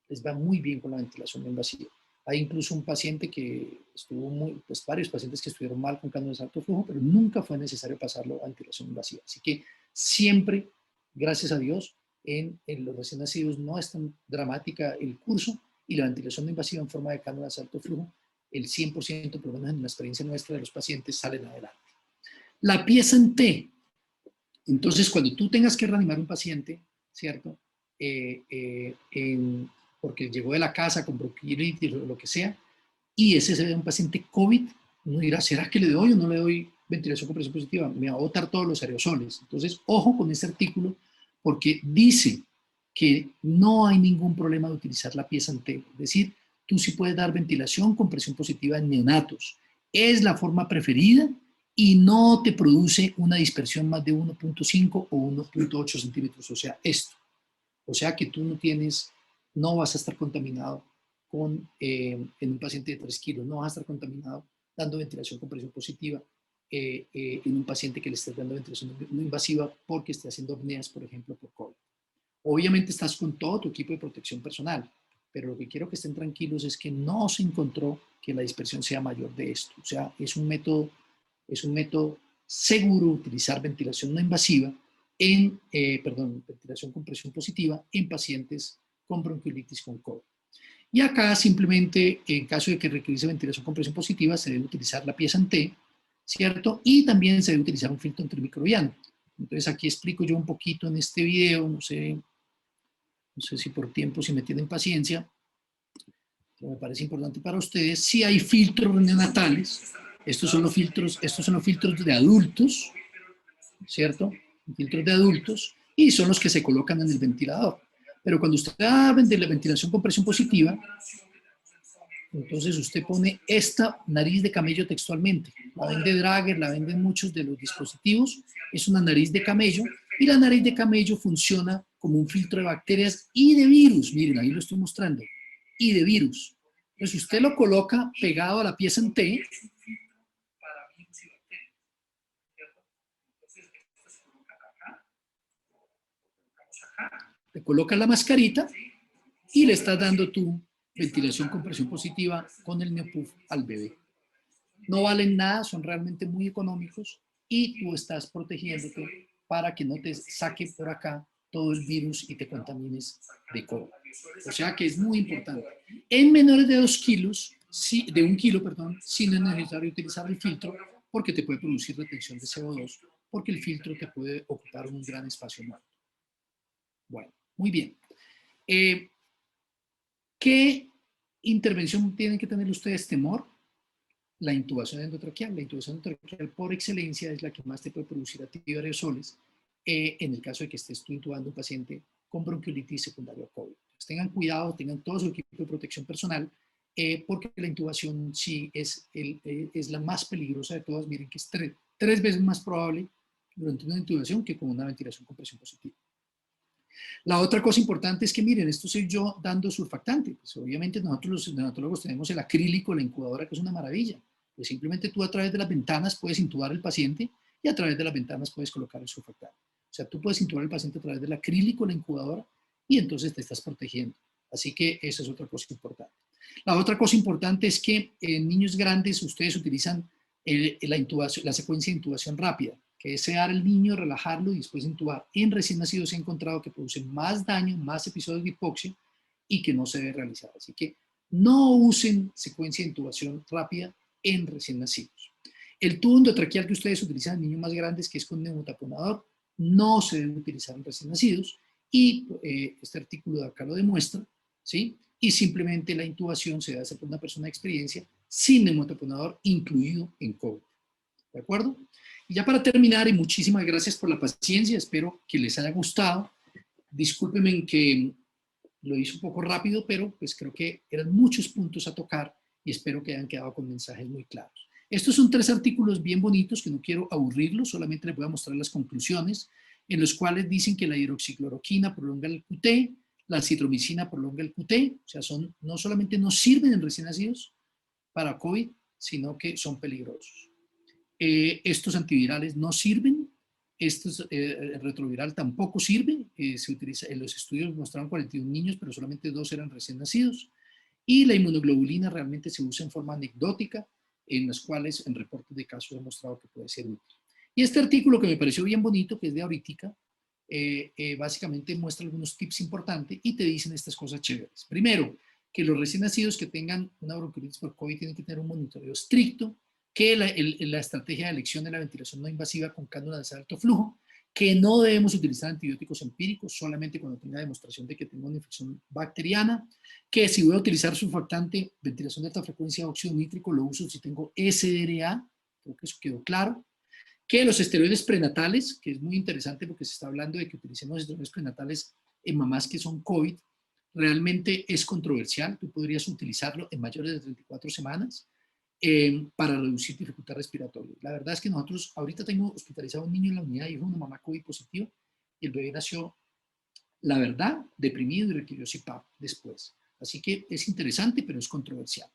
les va muy bien con la ventilación no invasiva. Hay incluso un paciente que estuvo varios pacientes que estuvieron mal con cánulas de alto flujo, pero nunca fue necesario pasarlo a ventilación invasiva. Así que siempre, gracias a Dios, en los recién nacidos no es tan dramática el curso y la ventilación no invasiva en forma de cánulas de alto flujo, el 100%, por lo menos en la experiencia nuestra de los pacientes, salen adelante. La pieza en T. Entonces, cuando tú tengas que reanimar un paciente, ¿cierto? Porque llegó de la casa con bronquiolitis o lo que sea, y ese es un paciente COVID, uno dirá, ¿será que le doy o no le doy ventilación con presión positiva? Me va a botar todos los aerosoles. Entonces, ojo con este artículo, porque dice que no hay ningún problema de utilizar la pieza en T. Es decir, tú sí puedes dar ventilación con presión positiva en neonatos. Es la forma preferida y no te produce una dispersión más de 1.5 o 1.8 centímetros. O sea, esto. O sea que tú no vas a estar contaminado en un paciente de 3 kilos, no vas a estar contaminado dando ventilación con presión positiva en un paciente que le estés dando ventilación no invasiva porque esté haciendo apneas, por ejemplo, por COVID. Obviamente estás con todo tu equipo de protección personal, pero lo que quiero que estén tranquilos es que no se encontró que la dispersión sea mayor de esto. O sea, es un método seguro utilizar ventilación no invasiva ventilación con presión positiva en pacientes con bronquiolitis con COVID. Y acá simplemente, en caso de que requiriese ventilación con presión positiva, se debe utilizar la pieza en T, ¿cierto? Y también se debe utilizar un filtro antimicrobiano. Entonces aquí explico yo un poquito en este video, no sé si por tiempo, si me tienen paciencia, pero me parece importante para ustedes, si hay filtros neonatales, estos son los filtros de adultos, ¿cierto? Filtros de adultos, y son los que se colocan en el ventilador. Pero cuando usted da la ventilación con presión positiva, entonces usted pone esta nariz de camello textualmente. La vende Drager, la venden muchos de los dispositivos. Es una nariz de camello y la nariz de camello funciona como un filtro de bacterias y de virus. Miren, ahí lo estoy mostrando. Y de virus. Entonces usted lo coloca pegado a la pieza en T. Le coloca la mascarita y le estás dando tu ventilación con presión positiva con el Neopuff al bebé. No valen nada, son realmente muy económicos y tú estás protegiéndote para que no te saque por acá todo el virus y te contamines de COVID. O sea que es muy importante. En menores de 2 kilos, de 1 kilo, perdón, sí no es necesario utilizar el filtro porque te puede producir retención de CO2, porque el filtro te puede ocupar un gran espacio muerto. Bueno, muy bien. ¿Qué intervención tienen que tener ustedes temor? La intubación endotraqueal. La intubación endotraqueal por excelencia es la que más te puede producir a ti aerosoles en el caso de que estés tú intubando a un paciente con bronquiolitis secundaria a COVID. Entonces, tengan cuidado, tengan todo su equipo de protección personal porque la intubación sí es la más peligrosa de todas. Miren que es 3 veces más probable durante una intubación que con una ventilación con presión positiva. La otra cosa importante es que, miren, esto soy yo dando surfactante. Pues obviamente nosotros los neonatólogos tenemos el acrílico, la incubadora, que es una maravilla. Pues simplemente tú a través de las ventanas puedes intubar al paciente y a través de las ventanas puedes colocar el surfactante. O sea, tú puedes intubar al paciente a través del acrílico, la incubadora, y entonces te estás protegiendo. Así que esa es otra cosa importante. La otra cosa importante es que en niños grandes ustedes utilizan la secuencia de intubación rápida, que es sedar al niño, relajarlo y después intubar. En recién nacidos se ha encontrado que producen más daño, más episodios de hipoxia y que no se debe realizar. Así que no usen secuencia de intubación rápida en recién nacidos. El tubo endotraqueal que ustedes utilizan en niños más grandes, que es con neumotaponador, no se debe utilizar en recién nacidos y este artículo de acá lo demuestra, ¿sí? Y simplemente la intubación se debe hacer por una persona de experiencia sin neumotaponador incluido en COVID. ¿De acuerdo? Y ya para terminar, y muchísimas gracias por la paciencia, espero que les haya gustado. Discúlpenme que lo hice un poco rápido, pero pues creo que eran muchos puntos a tocar y espero que hayan quedado con mensajes muy claros. Estos son 3 artículos bien bonitos que no quiero aburrirlos, solamente les voy a mostrar las conclusiones, en los cuales dicen que la hidroxicloroquina prolonga el QT, la citromicina prolonga el QT, o sea, no solamente no sirven en recién nacidos para COVID, sino que son peligrosos. Estos antivirales no sirven, el retroviral tampoco sirve, se utiliza, en los estudios mostraron 41 niños, pero solamente 2 eran recién nacidos, y la inmunoglobulina realmente se usa en forma anecdótica, en las cuales en reportes de casos he mostrado que puede ser útil. Y este artículo que me pareció bien bonito, que es de ahorita, básicamente muestra algunos tips importantes y te dicen estas cosas chéveres. Primero, que los recién nacidos que tengan una bronquiolitis por COVID tienen que tener un monitoreo estricto, que la estrategia de elección de la ventilación no invasiva con cánulas de alto flujo, que no debemos utilizar antibióticos empíricos solamente cuando tenga demostración de que tengo una infección bacteriana, que si voy a utilizar surfactante, ventilación de alta frecuencia, óxido nítrico, lo uso si tengo SDRA, creo que eso quedó claro, que los esteroides prenatales, que es muy interesante porque se está hablando de que utilicemos esteroides prenatales en mamás que son COVID, realmente es controversial. Tú podrías utilizarlo en mayores de 34 semanas para reducir dificultad respiratoria. La verdad es que nosotros, ahorita tengo hospitalizado a un niño en la unidad y una mamá COVID positiva, y el bebé nació, la verdad, deprimido y requirió CPAP después. Así que es interesante, pero es controversial.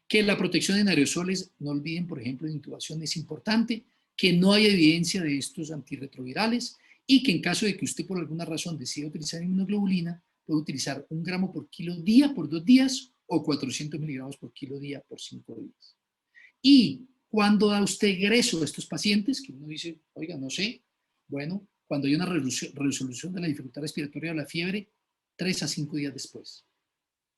Que la protección en aerosoles, no olviden, por ejemplo, en intubación es importante, que no hay evidencia de estos antirretrovirales y que en caso de que usted por alguna razón decida utilizar inmunoglobulina, puede utilizar 1 gramo por kilo día por 2 días o 400 miligramos por kilo día por 5 días. Y cuando da usted egreso a estos pacientes, que uno dice, oiga, no sé, bueno, cuando hay una resolución de la dificultad respiratoria o la fiebre, 3 a 5 días después.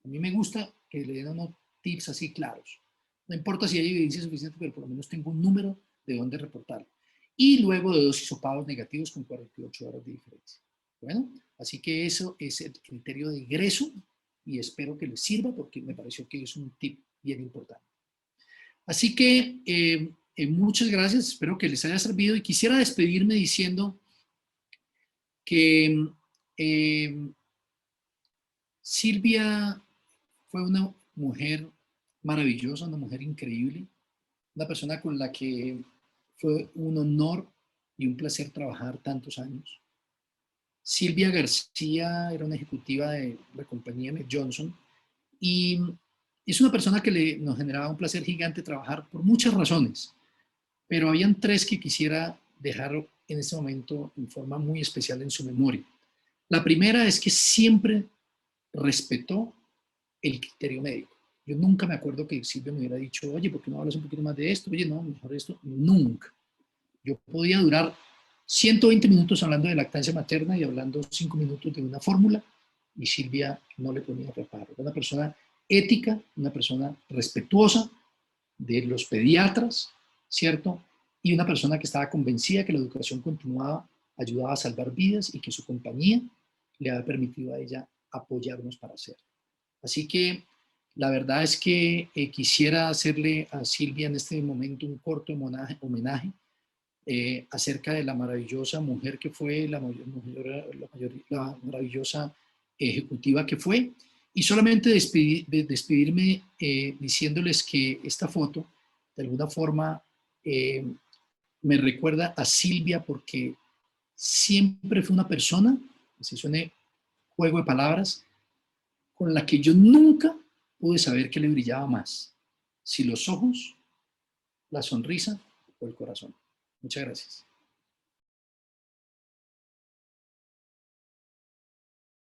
A mí me gusta que le den unos tips así claros. No importa si hay evidencia suficiente, pero por lo menos tengo un número de dónde reportarlo. Y luego de 2 hisopados negativos con 48 horas de diferencia. Bueno, así que eso es el criterio de egreso y espero que les sirva porque me pareció que es un tip bien importante. Así que muchas gracias, espero que les haya servido y quisiera despedirme diciendo que Silvia fue una mujer maravillosa, una mujer increíble, una persona con la que fue un honor y un placer trabajar tantos años. Silvia García era una ejecutiva de la compañía Mead Johnson y es una persona que nos generaba un placer gigante trabajar por muchas razones, pero habían 3 que quisiera dejar en este momento en forma muy especial en su memoria. La primera es que siempre respetó el criterio médico. Yo nunca me acuerdo que Silvia me hubiera dicho, oye, ¿por qué no hablas un poquito más de esto? Oye, no, mejor esto. Nunca. Yo podía durar 120 minutos hablando de lactancia materna y hablando 5 minutos de una fórmula y Silvia no le ponía reparo. Era una persona ética, una persona respetuosa de los pediatras, ¿cierto? Y una persona que estaba convencida que la educación continuada ayudaba a salvar vidas y que su compañía le había permitido a ella apoyarnos para hacerlo. Así que la verdad es que quisiera hacerle a Silvia en este momento un corto homenaje acerca de la maravillosa mujer que fue, la maravillosa ejecutiva que fue, y solamente despedirme diciéndoles que esta foto de alguna forma me recuerda a Silvia porque siempre fue una persona, si suene juego de palabras, con la que yo nunca pude saber qué le brillaba más, si los ojos, la sonrisa o el corazón. Muchas gracias.